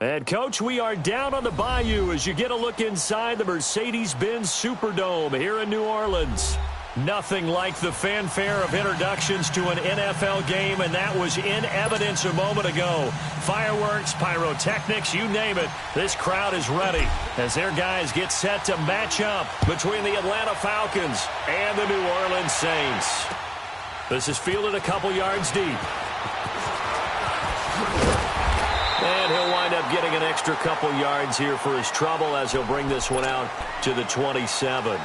And, Coach, we are down on the bayou as you get a look inside the Mercedes-Benz Superdome here in New Orleans. Nothing like the fanfare of introductions to an NFL game, and that was in evidence a moment ago. Fireworks, pyrotechnics, you name it. This crowd is ready as their guys get set to match up between the Atlanta Falcons and the New Orleans Saints. This is fielded a couple yards deep. And he'll wind up getting an extra couple yards here for his trouble as he'll bring this one out to the 27.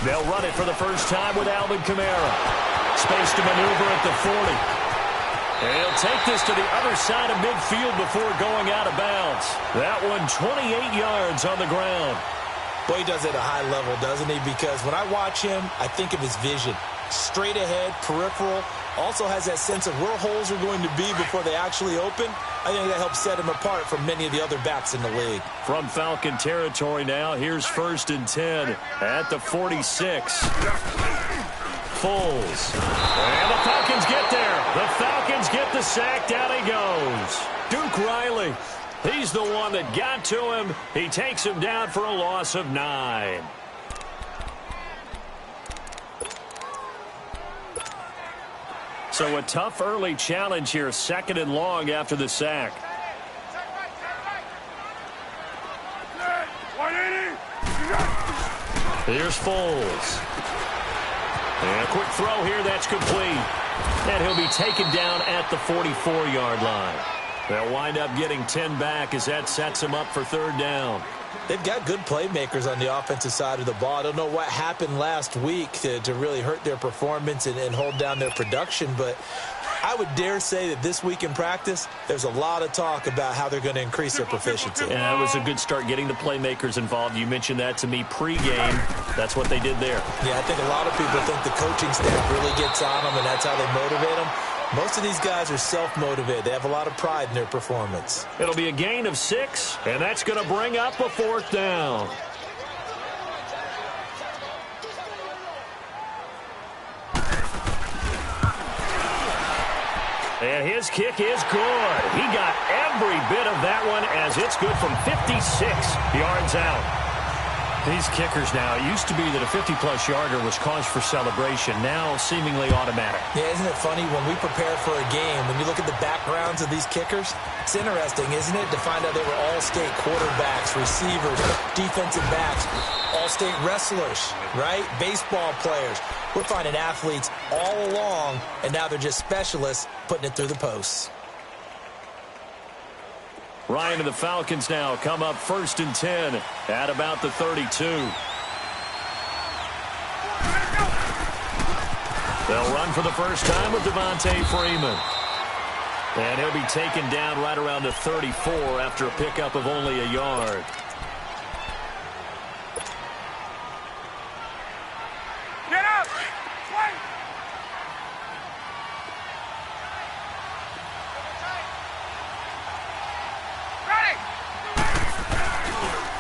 They'll run it for the first time with Alvin Kamara. Space to maneuver at the 40. And he'll take this to the other side of midfield before going out of bounds. That one 28 yards on the ground. Boy, he does it at a high level, doesn't he? Because when I watch him, I think of his vision. Straight ahead, peripheral. Also has that sense of where holes are going to be before they actually open. I think that helps set him apart from many of the other backs in the league. From Falcon territory now, here's 1st and 10 at the 46. Foles. And the Falcons get there. The Falcons get the sack. Down he goes. Duke Riley. He's the one that got to him. He takes him down for a loss of 9. So a tough early challenge here, 2nd and long after the sack. Here's Foles. And a quick throw here, that's complete. And he'll be taken down at the 44-yard line. They'll wind up getting 10 back as that sets them up for 3rd down. They've got good playmakers on the offensive side of the ball. I don't know what happened last week to really hurt their performance and hold down their production, but I would dare say that this week in practice, there's a lot of talk about how they're going to increase their proficiency. And that was a good start getting the playmakers involved. You mentioned that to me pregame. That's what they did there. Yeah, I think a lot of people think the coaching staff really gets on them, and that's how they motivate them. Most of these guys are self-motivated. They have a lot of pride in their performance. It'll be a gain of 6, and that's going to bring up a 4th down. And his kick is good. He got every bit of that one as it's good from 56 yards out. These kickers now, it used to be that a 50-plus yarder was cause for celebration, now seemingly automatic. Yeah, isn't it funny when we prepare for a game, when you look at the backgrounds of these kickers, it's interesting, isn't it, to find out they were all-state quarterbacks, receivers, defensive backs, all-state wrestlers, right? Baseball players. We're finding athletes all along, and now they're just specialists putting it through the posts. Ryan and the Falcons now come up 1st and 10 at about the 32. They'll run for the first time with Devontae Freeman. And he'll be taken down right around the 34 after a pickup of only a yard. Get up! Wait!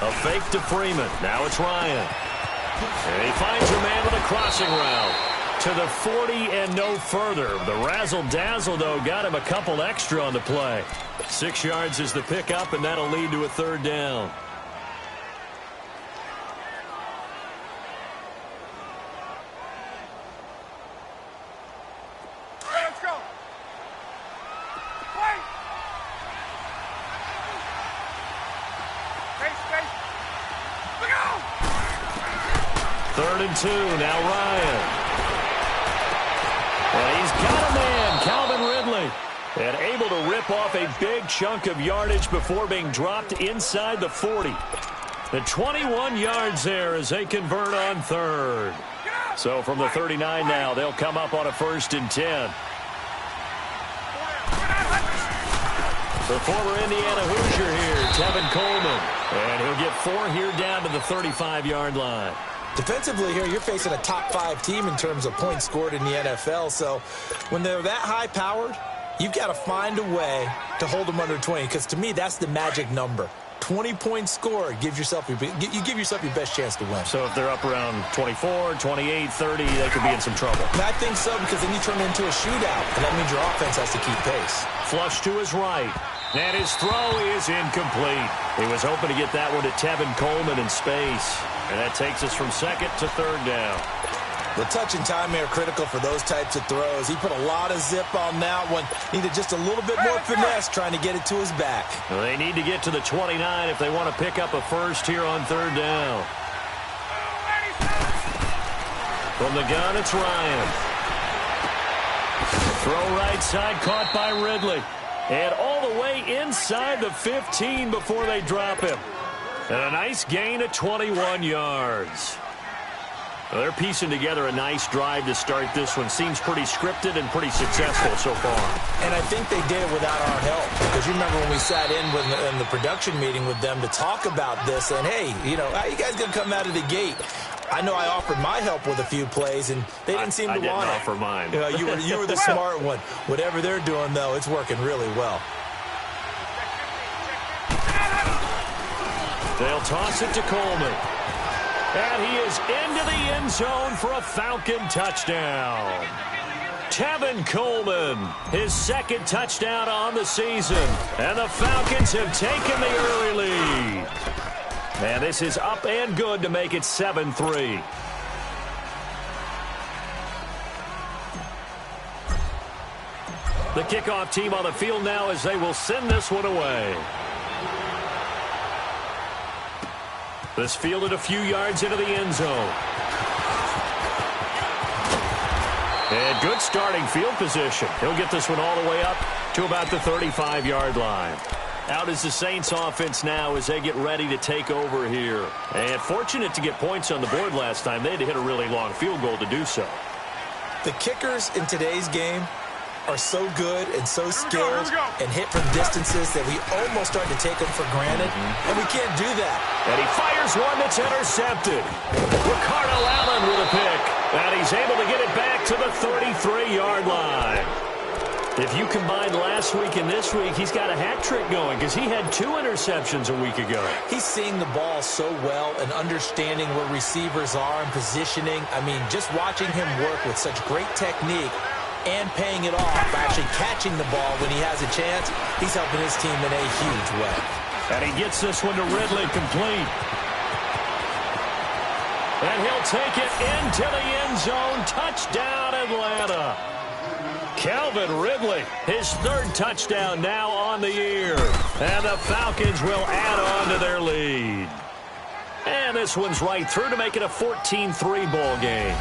A fake to Freeman. Now it's Ryan. And he finds a man with a crossing route to the 40 and no further. The razzle-dazzle, though, got him a couple extra on the play. 6 yards is the pickup, and that'll lead to a 3rd down. Let's go! Wait! 3rd and 2, now Ryan. And he's got a man, Calvin Ridley. And able to rip off a big chunk of yardage before being dropped inside the 40. The 21 yards there as they convert on 3rd. So from the 39 now, they'll come up on a 1st and 10. The former Indiana Hoosier here, Tevin Coleman. And he'll get 4 here down to the 35-yard line. Defensively here, you're facing a top-5 team in terms of points scored in the NFL. So when they're that high-powered, you've got to find a way to hold them under 20. Because to me, that's the magic number. 20 points scored, you give yourself your best chance to win. So if they're up around 24, 28, 30, they could be in some trouble. And I think so, because then you turn it into a shootout, and that means your offense has to keep pace. Flush to his right. And his throw is incomplete. He was hoping to get that one to Tevin Coleman in space. And that takes us from second to third down. The touch and timing are critical for those types of throws. He put a lot of zip on that one. Needed just a little bit more finesse trying to get it to his back. Well, they need to get to the 29 if they want to pick up a first here on third down. From the gun, it's Ryan. Throw right side, caught by Ridley. And all the way inside the 15 before they drop him. And a nice gain of 21 yards. Well, they're piecing together a nice drive to start this one. Seems pretty scripted and pretty successful so far. And I think they did it without our help. Because you remember when we sat in the production meeting with them to talk about this. And, hey, how you guys going to come out of the gate? I know I offered my help with a few plays, and they didn't seem to want it. I didn't offer mine. You were the smart one. Whatever they're doing, though, it's working really well. They'll toss it to Coleman. And he is into the end zone for a Falcon touchdown. Tevin Coleman, his second touchdown on the season. And the Falcons have taken the early lead. And this is up and good to make it 7-3. The kickoff team on the field now as they will send this one away. This fielded a few yards into the end zone. And good starting field position. He'll get this one all the way up to about the 35-yard line. Out is the Saints offense now as they get ready to take over here. And fortunate to get points on the board last time. They had to hit a really long field goal to do so. The kickers in today's game are so good and so skilled and hit from distances that we almost start to take them for granted, and we can't do that. And he fires one that's intercepted. Ricardo Allen with a pick, and he's able to get it back to the 33-yard line. If you combine last week and this week, he's got a hat trick going because he had 2 interceptions a week ago. He's seeing the ball so well and understanding where receivers are and positioning. I mean, just watching him work with such great technique and paying it off by actually catching the ball when he has a chance, he's helping his team in a huge way. And he gets this one to Ridley complete. And he'll take it into the end zone. Touchdown, Atlanta. Calvin Ridley, his 3rd touchdown now on the year. And the Falcons will add on to their lead. And this one's right through to make it a 14-3 ball game.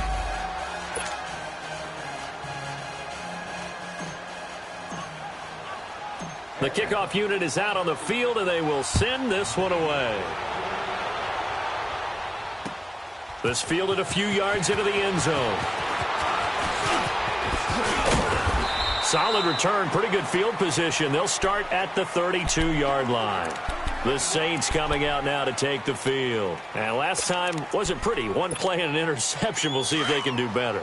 The kickoff unit is out on the field, and they will send this one away. This fielded a few yards into the end zone. Solid return, pretty good field position. They'll start at the 32-yard line. The Saints coming out now to take the field. And last time wasn't pretty. One play and an interception. We'll see if they can do better.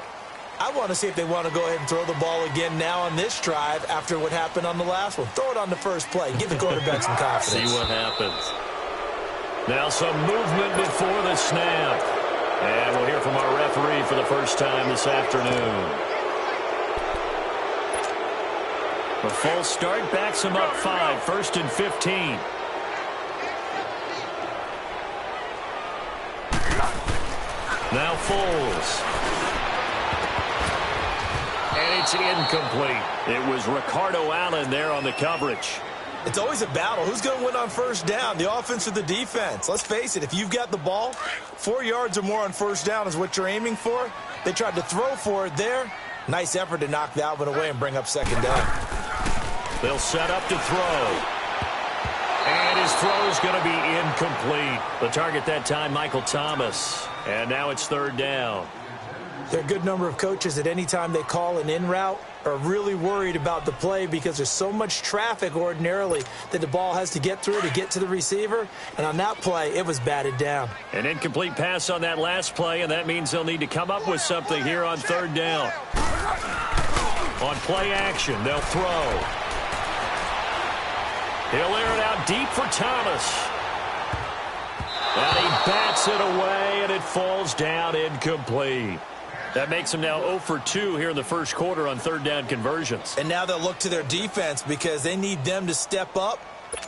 I want to see if they want to go ahead and throw the ball again now on this drive after what happened on the last one. Throw it on the first play. Give the quarterback some confidence. See what happens. Now some movement before the snap. And we'll hear from our referee for the first time this afternoon. The full start backs him up 5, 1st and 15. Now Foles. And it's incomplete. It was Ricardo Allen there on the coverage. It's always a battle. Who's going to win on first down, the offense or the defense? Let's face it, if you've got the ball, 4 yards or more on first down is what you're aiming for. They tried to throw for it there. Nice effort to knock that one away and bring up second down. They'll set up to throw. And his throw is going to be incomplete. The target that time, Michael Thomas. And now it's 3rd down. There are a good number of coaches at any time they call an in route are really worried about the play because there's so much traffic ordinarily that the ball has to get through to get to the receiver. And on that play, it was batted down. An incomplete pass on that last play, and that means they'll need to come up with something here on third down. On play action, they'll throw. He'll air it out deep for Thomas. And he bats it away, and it falls down incomplete. That makes them now 0 for 2 here in the first quarter on third down conversions. And now they'll look to their defense because they need them to step up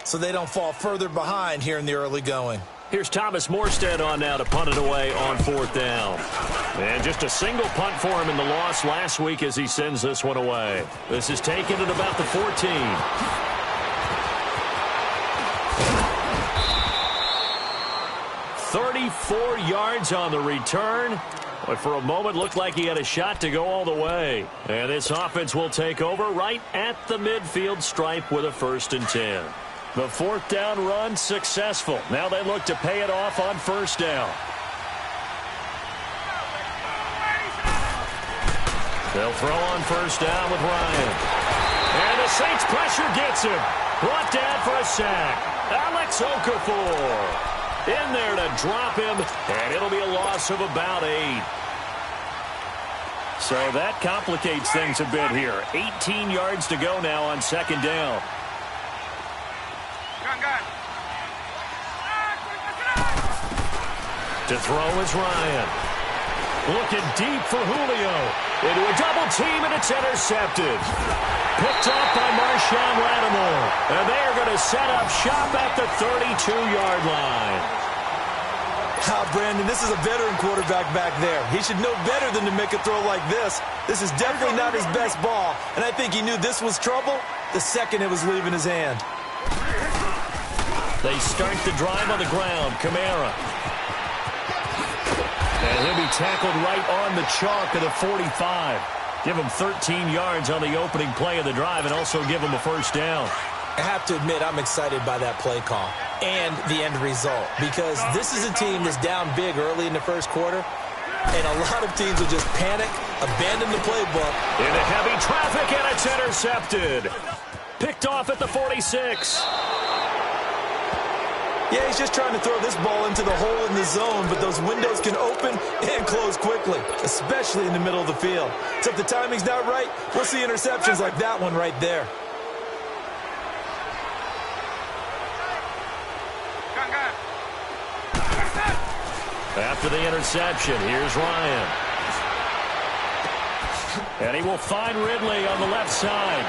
so they don't fall further behind here in the early going. Here's Thomas Morstead on now to punt it away on fourth down. And just a single punt for him in the loss last week as he sends this one away. This is taken at about the 14. 34 yards on the return. But for a moment, looked like he had a shot to go all the way. And this offense will take over right at the midfield stripe with a 1st and 10. The fourth down run successful. Now they look to pay it off on first down. They'll throw on first down with Ryan. And the Saints pressure gets him. Brought down for a sack. Alex Okafor in there to drop him, and it'll be a loss of about 8. So that complicates things a bit here. 18 yards to go now on second down. To throw is Ryan. Looking deep for Julio. Into a double team, and it's intercepted. Picked off by Marshawn Lattimore. And they are going to set up shop at the 32-yard line. Brandon, this is a veteran quarterback back there. He should know better than to make a throw like this. This is definitely not his best ball. And I think he knew this was trouble the second it was leaving his hand. They start the drive on the ground. Kamara. And he'll be tackled right on the chalk of the 45. Give him 13 yards on the opening play of the drive and also give him a first down. I have to admit, I'm excited by that play call and the end result because this is a team that's down big early in the first quarter, and a lot of teams will just panic, abandon the playbook. Into heavy traffic, and it's intercepted. Picked off at the 46. Yeah, he's just trying to throw this ball into the hole in the zone, but those windows can open and close quickly, especially in the middle of the field. So if the timing's not right, we'll see interceptions like that one right there. After the interception, here's Ryan. And he will find Ridley on the left side.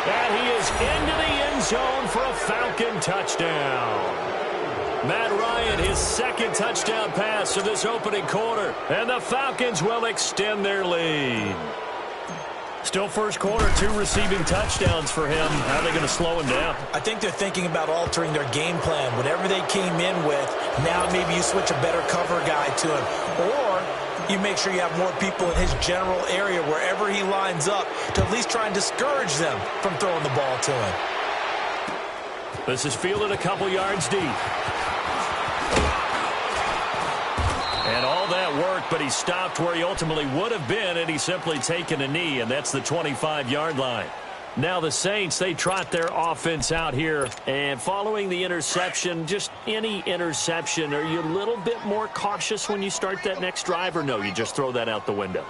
And he is into the end zone for a Falcon touchdown. Matt Ryan, his second touchdown pass of this opening quarter. And the Falcons will extend their lead. Still first quarter, 2 receiving touchdowns for him. How are they going to slow him down? I think they're thinking about altering their game plan. Whatever they came in with, now maybe you switch a better cover guy to him. Or you make sure you have more people in his general area wherever he lines up to at least try and discourage them from throwing the ball to him. This is fielded a couple yards deep. And all that work, but he stopped where he ultimately would have been, and he's simply taken a knee, and that's the 25-yard line. Now the Saints, they trot their offense out here, and following the interception, just any interception, are you a little bit more cautious when you start that next drive, or no, you just throw that out the window?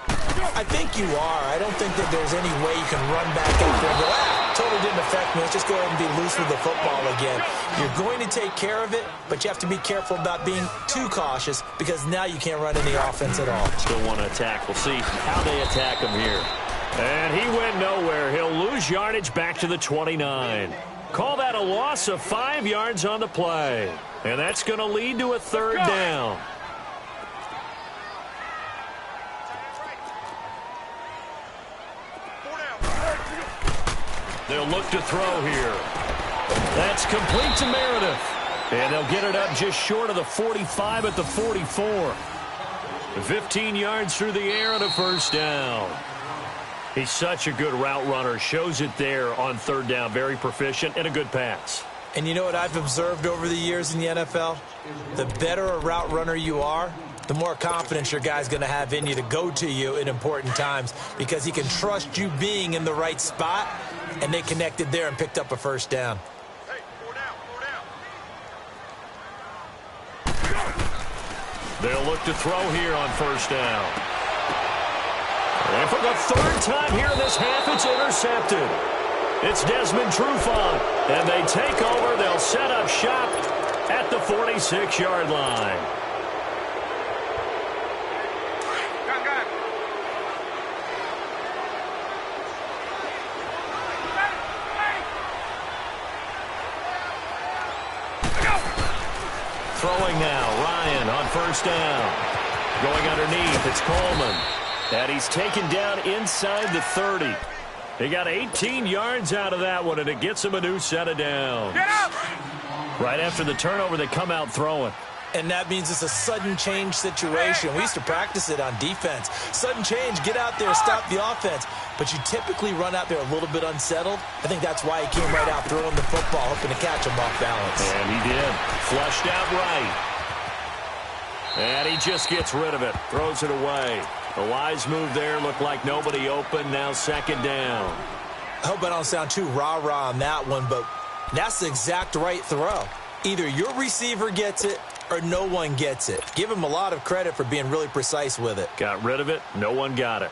I think you are. I don't think that there's any way you can run back up there and go, totally didn't affect me. Let's just go ahead and be loose with the football again. You're going to take care of it, but you have to be careful about being too cautious because now you can't run any offense at all. Still want to attack. We'll see how they attack him here. And he went nowhere. He'll lose yardage back to the 29. Call that a loss of 5 yards on the play. And that's going to lead to a third down. They'll look to throw here. That's complete to Meredith. And they'll get it up just short of the 45 at the 44. 15 yards through the air and a first down. He's such a good route runner. Shows it there on third down. Very proficient and a good pass. And you know what I've observed over the years in the NFL? The better a route runner you are, the more confidence your guy's going to have in you to go to you in important times because he can trust you being in the right spot, and they connected there and picked up a first down. Hey, 4 down, 4 down. They'll look to throw here on first down. And for the third time here in this half, it's intercepted. It's Desmond Trufant, and they take over. They'll set up shop at the 46-yard line. Got it. Throwing now, Ryan on first down. Going underneath, it's Coleman. And he's taken down inside the 30. He got 18 yards out of that one, and it gets him a new set of downs. Get up! Right after the turnover, they come out throwing. And that means it's a sudden change situation. We used to practice it on defense. Sudden change, get out there, stop the offense. But you typically run out there a little bit unsettled. I think that's why he came right out throwing the football, hoping to catch him off balance. And he did. Flushed out right. And he just gets rid of it. Throws it away. A wise move there. Looked like nobody open. Now second down. I hope I don't sound too rah-rah on that one, but that's the exact right throw. Either your receiver gets it or no one gets it. Give him a lot of credit for being really precise with it. Got rid of it. No one got it.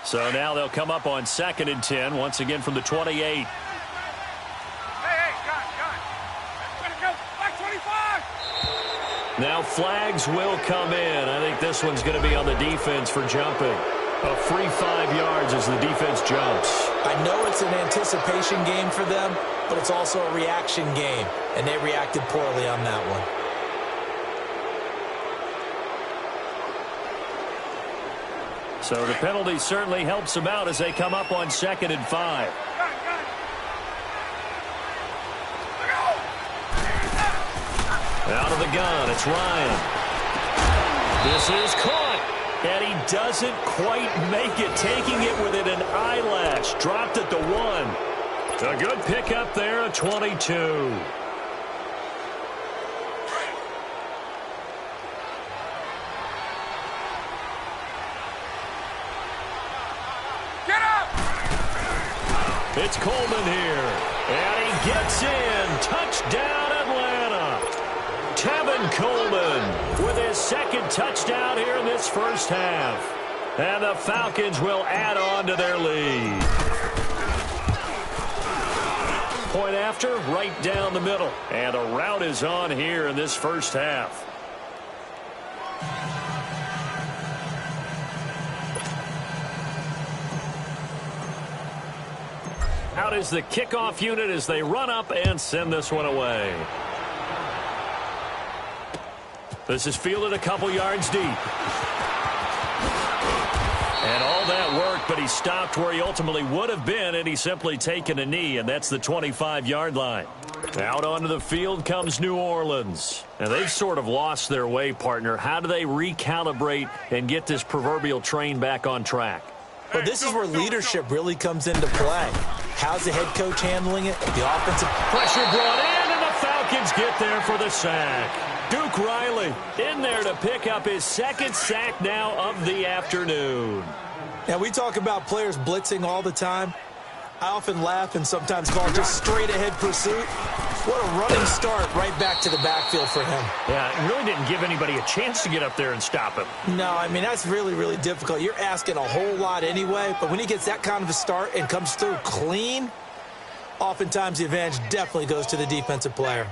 So now they'll come up on 2nd and 10, once again from the 28. Hey, got it. Let it go. Back 25. Now flags will come in. I think this one's going to be on the defense for jumping. A free 5 yards as the defense jumps. I know it's an anticipation game for them, but it's also a reaction game, and they reacted poorly on that one. So the penalty certainly helps them out as they come up on 2nd and 5. Got it. Out of the gun, it's Ryan. This is caught, and he doesn't quite make it, taking it within an eyelash. Dropped at the 1. A good pickup there, a 22. It's Coleman here, and he gets in. Touchdown, Atlanta. Tevin Coleman with his second touchdown here in this first half. And the Falcons will add on to their lead. Point after, right down the middle. And a rout is on here in this first half. Out is the kickoff unit as they run up and send this one away. This is fielded a couple yards deep. And all that work, but he stopped where he ultimately would have been, and he's simply taken a knee, and that's the 25-yard line. Out onto the field comes New Orleans. Now, they've sort of lost their way, partner. How do they recalibrate and get this proverbial train back on track? Well, this is where leadership really comes into play. How's the head coach handling it? The offensive pressure brought in, and the Falcons get there for the sack. Duke Riley in there to pick up his second sack now of the afternoon. Now, we talk about players blitzing all the time. I often laugh and sometimes call it just straight-ahead pursuit. What a running start right back to the backfield for him. Yeah, it really didn't give anybody a chance to get up there and stop him. No, I mean, that's really, really difficult. You're asking a whole lot anyway, but when he gets that kind of a start and comes through clean, oftentimes the advantage definitely goes to the defensive player.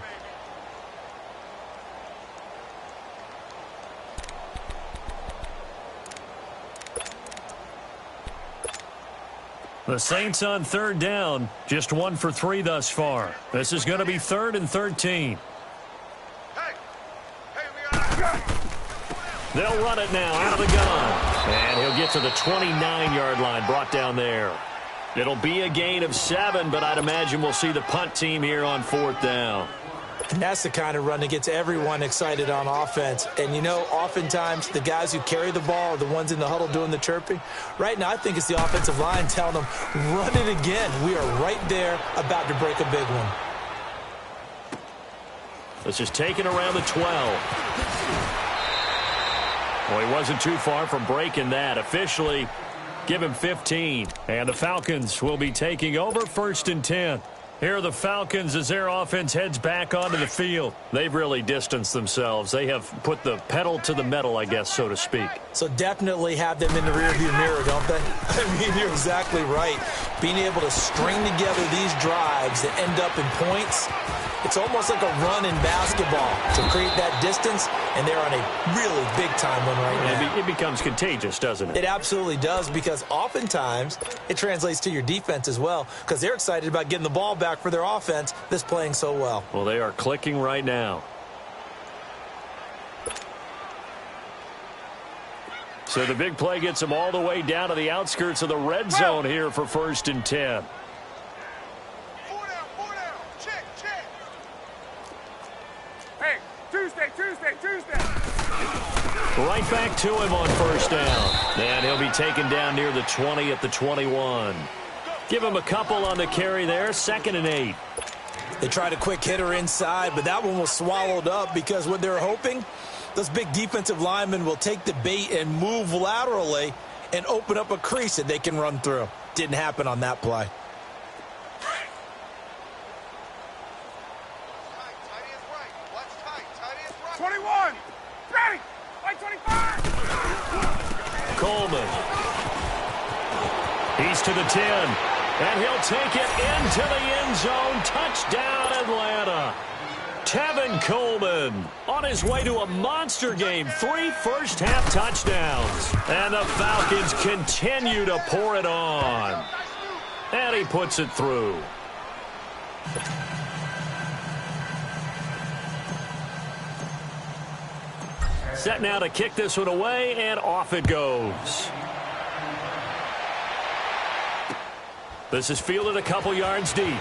The Saints on third down, just 1 for 3 thus far. This is going to be 3rd and 13. They'll run it now out of the gun. And he'll get to the 29-yard line, brought down there. It'll be a gain of 7, but I'd imagine we'll see the punt team here on 4th down. And that's the kind of run that gets everyone excited on offense. And, you know, oftentimes the guys who carry the ball are the ones in the huddle doing the chirping. Right now, I think it's the offensive line telling them, run it again. We are right there about to break a big one. This is taken around the 12. Well, he wasn't too far from breaking that. Officially, give him 15. And the Falcons will be taking over 1st and 10. Here are the Falcons as their offense heads back onto the field. They've really distanced themselves. They have put the pedal to the metal, I guess, so to speak. So definitely have them in the rearview mirror, don't they? I mean, you're exactly right. Being able to string together these drives that end up in points, it's almost like a run in basketball to create that distance, and they're on a really big-time one right now. It becomes contagious, doesn't it? It absolutely does, because oftentimes it translates to your defense as well, because they're excited about getting the ball back for their offense that's playing so well. Well, they are clicking right now. So the big play gets them all the way down to the outskirts of the red zone here for 1st and 10. Tuesday. Right back to him on 1st down. And he'll be taken down near the 20 at the 21. Give him a couple on the carry there. 2nd and 8. They tried a quick hitter inside, but that one was swallowed up because what they're hoping, those big defensive linemen will take the bait and move laterally and open up a crease that they can run through. Didn't happen on that play. 21. Ready. Like 25. Coleman. He's to the 10. And he'll take it into the end zone. Touchdown, Atlanta. Tevin Coleman on his way to a monster game. 3 first-half touchdowns. And the Falcons continue to pour it on. And he puts it through. Set now to kick this one away, and off it goes. This is fielded a couple yards deep.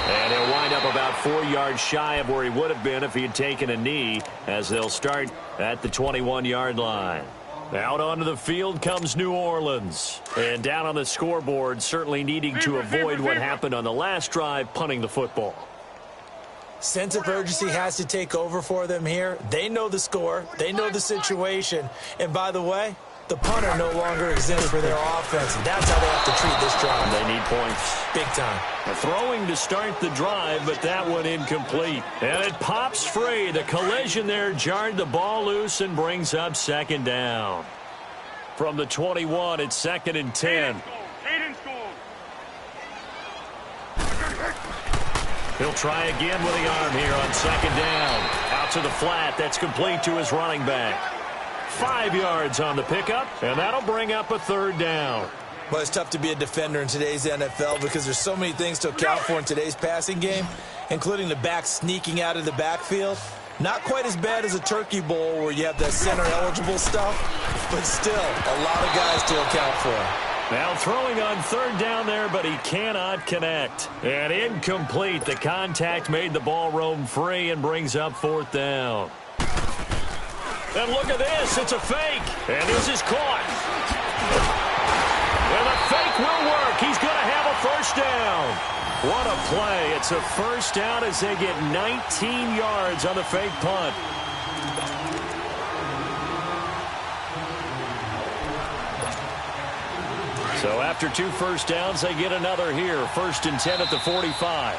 And he'll wind up about 4 yards shy of where he would have been if he had taken a knee, as they'll start at the 21-yard line. Out onto the field comes New Orleans. And down on the scoreboard, certainly needing to avoid what happened on the last drive, punting the football. Sense of urgency has to take over for them here. They know the score. They know the situation. And by the way, the punter no longer exists for their offense. And that's how they have to treat this drive. They need points. Big time. Throwing to start the drive, but that one incomplete. And it pops free. The collision there jarred the ball loose and brings up 2nd down. From the 21, it's 2nd and 10. He'll try again with the arm here on 2nd down. Out to the flat. That's complete to his running back. 5 yards on the pickup, and that'll bring up a 3rd down. Well, it's tough to be a defender in today's NFL because there's so many things to account for in today's passing game, including the back sneaking out of the backfield. Not quite as bad as a turkey bowl where you have that center-eligible stuff, but still a lot of guys to account for. Now throwing on 3rd down there, but he cannot connect. And incomplete. The contact made the ball roam free and brings up 4th down. And look at this. It's a fake. And this is caught. And the fake will work. He's going to have a 1st down. What a play. It's a 1st down as they get 19 yards on the fake punt. So after 2 first downs, they get another here. 1st and 10 at the 45.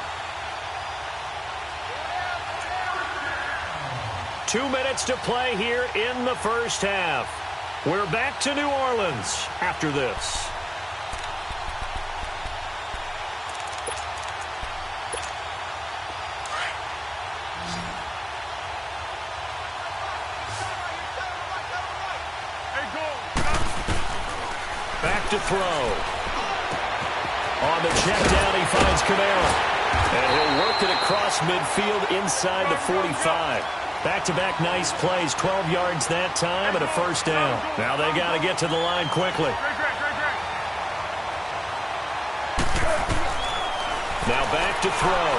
2 minutes to play here in the 1st half. We're back to New Orleans after this. Back to throw. On the check down, he finds Kamara. And he'll work it across midfield inside the 45. Back-to-back nice plays, 12 yards that time and a 1st down. Now they got to get to the line quickly. Now back to throw.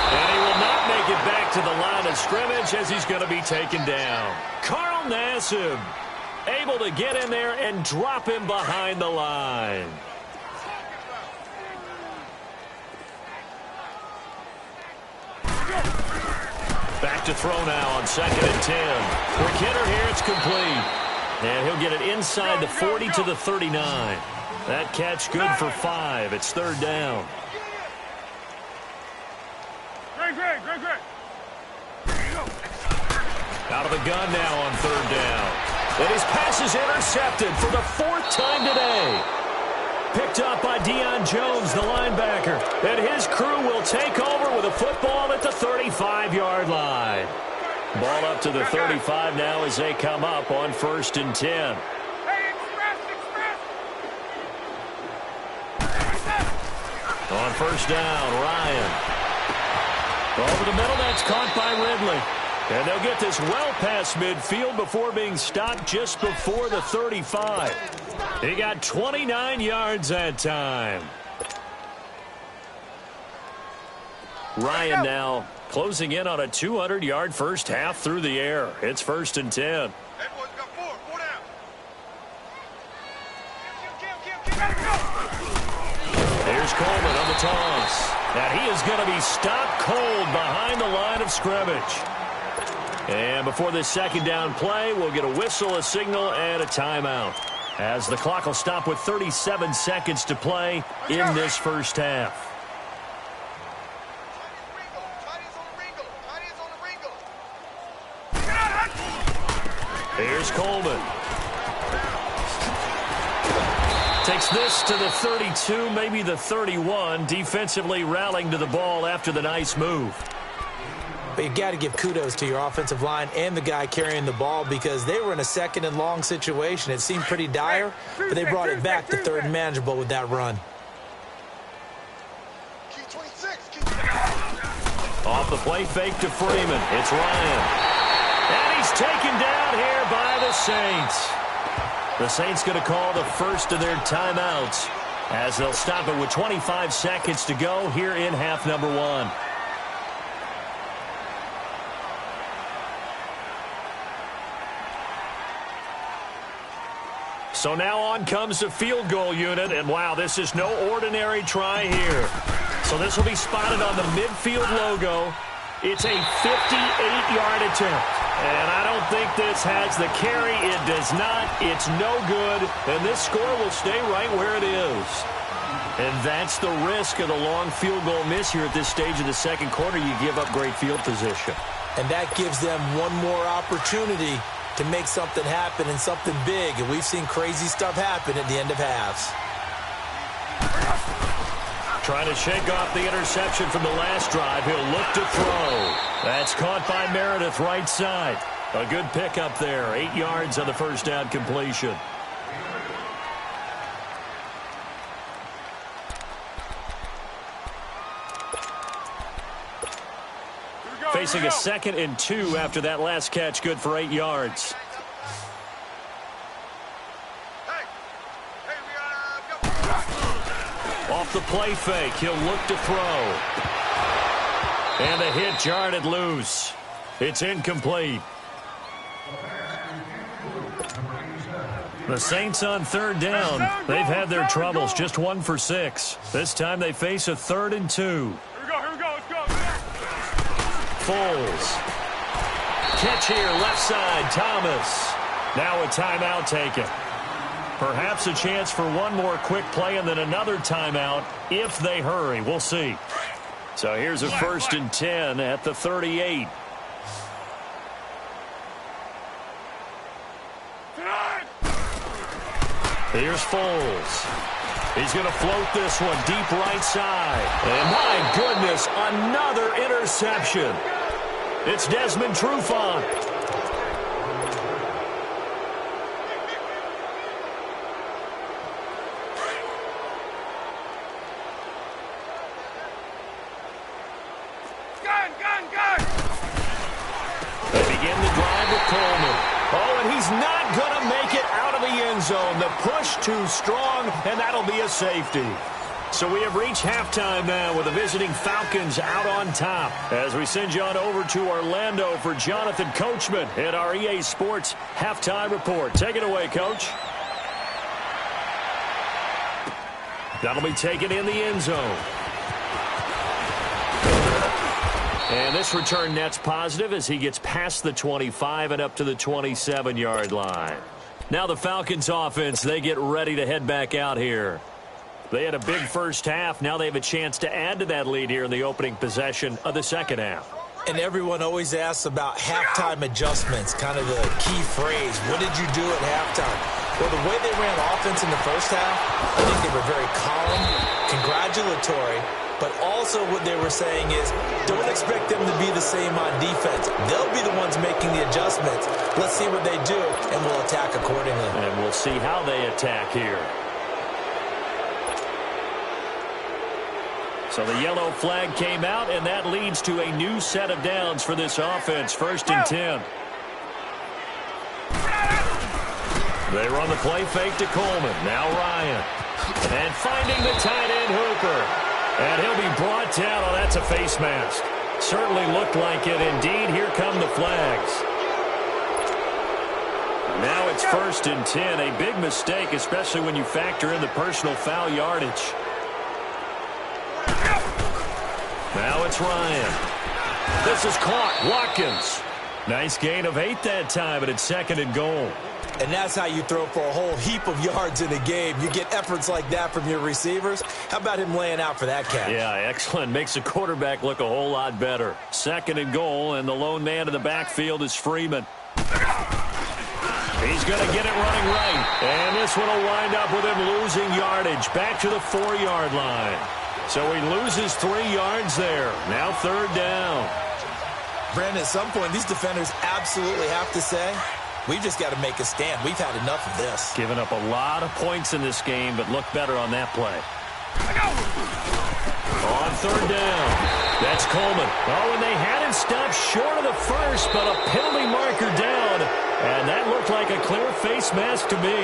And he will not make it back to the line of scrimmage as he's going to be taken down. Carl Nassib able to get in there and drop him behind the line. Back to throw now on 2nd and 10. For Kidder here, it's complete. And he'll get it inside the 40 to the 39. That catch good for 5. It's 3rd down. Great. Out of the gun now on 3rd down. And his pass is intercepted for the 4th time today. Picked up by Deion Jones, the linebacker. And his crew will take over with a football at the 35-yard line. Ball up to the 35 now as they come up on 1st and 10. Hey, express. On 1st down, Ryan. Over the middle, that's caught by Ridley. And they'll get this well past midfield before being stopped just before the 35. He got 29 yards that time. Ryan now closing in on a 200-yard first half through the air. It's 1st and 10. Here's Coleman on the toss. And he is going to be stopped cold behind the line of scrimmage. And before this 2nd down play, we'll get a whistle, a signal, and a timeout, as the clock will stop with 37 seconds to play in this first half. Here's Coleman. Takes this to the 32, maybe the 31, defensively rallying to the ball after the nice move. But you got to give kudos to your offensive line and the guy carrying the ball, because they were in a 2nd and long situation. It seemed pretty dire, but they brought it back to 3rd and manageable with that run. Off the play fake to Freeman. It's Ryan. And he's taken down here by the Saints. The Saints going to call the first of their timeouts as they'll stop it with 25 seconds to go here in half number 1. So now on comes the field goal unit, and wow, this is no ordinary try here. So this will be spotted on the midfield logo. It's a 58-yard attempt, and I don't think this has the carry. It does not. It's no good, and this score will stay right where it is. And that's the risk of the long field goal miss here at this stage of the 2nd quarter. You give up great field position. And that gives them one more opportunity to make something happen, and something big. And we've seen crazy stuff happen at the end of halves. Trying to shake off the interception from the last drive. He'll look to throw. That's caught by Meredith right side. A good pickup there. 8 yards on the first down completion. Facing a 2nd and 2 after that last catch, good for 8 yards. Off the play fake, he'll look to throw. And the hit jarred it loose. It's incomplete. The Saints on 3rd down. They've had their troubles, just 1 for 6. This time they face a 3rd and 2. Here we go, let's go. Foles. Catch here, left side, Thomas. Now a timeout taken. Perhaps a chance for one more quick play and then another timeout if they hurry. We'll see. So here's a 1st and 10 at the 38. Here's Foles. He's going to float this one deep right side. And my goodness, another interception. It's Desmond Trufant. Gun! They begin the drive with Coleman. Oh, and he's not going to make it out of the end zone. The push too strong, and that'll be a safety. So we have reached halftime now with the visiting Falcons out on top. As we send you on over to Orlando for Jonathan Coachman at our EA Sports Halftime Report. Take it away, Coach. That'll be taken in the end zone. And this return net's positive as he gets past the 25 and up to the 27-yard line. Now the Falcons offense, they get ready to head back out here. They had a big first half. Now they have a chance to add to that lead here in the opening possession of the second half. And everyone always asks about halftime adjustments, kind of the key phrase. What did you do at halftime? Well, the way they ran offense in the first half, I think they were very calm, congratulatory, but also what they were saying is don't expect them to be the same on defense. They'll be the ones making the adjustments. Let's see what they do, and we'll attack accordingly. And we'll see how they attack here. So the yellow flag came out, and that leads to a new set of downs for this offense. 1st and 10. They run the play fake to Coleman. Now Ryan. And finding the tight end Hooper. And he'll be brought down. Oh, that's a face mask. Certainly looked like it. Indeed, here come the flags. Now it's 1st and 10. A big mistake, especially when you factor in the personal foul yardage. Now it's Ryan. This is caught. Watkins. Nice gain of 8 that time, but it's 2nd and goal. And that's how you throw for a whole heap of yards in a game. You get efforts like that from your receivers. How about him laying out for that catch? Yeah, excellent. Makes the quarterback look a whole lot better. 2nd and goal, and the lone man in the backfield is Freeman. He's going to get it running right. And this one will wind up with him losing yardage. Back to the 4-yard line. So he loses 3 yards there. Now 3rd down. Brandon, at some point, these defenders absolutely have to say, we've just got to make a stand. We've had enough of this. Giving up a lot of points in this game, but look better on that play. On 3rd down. That's Coleman. Oh, and they had him stopped short of the first, but a penalty marker down. And that looked like a clear face mask to me.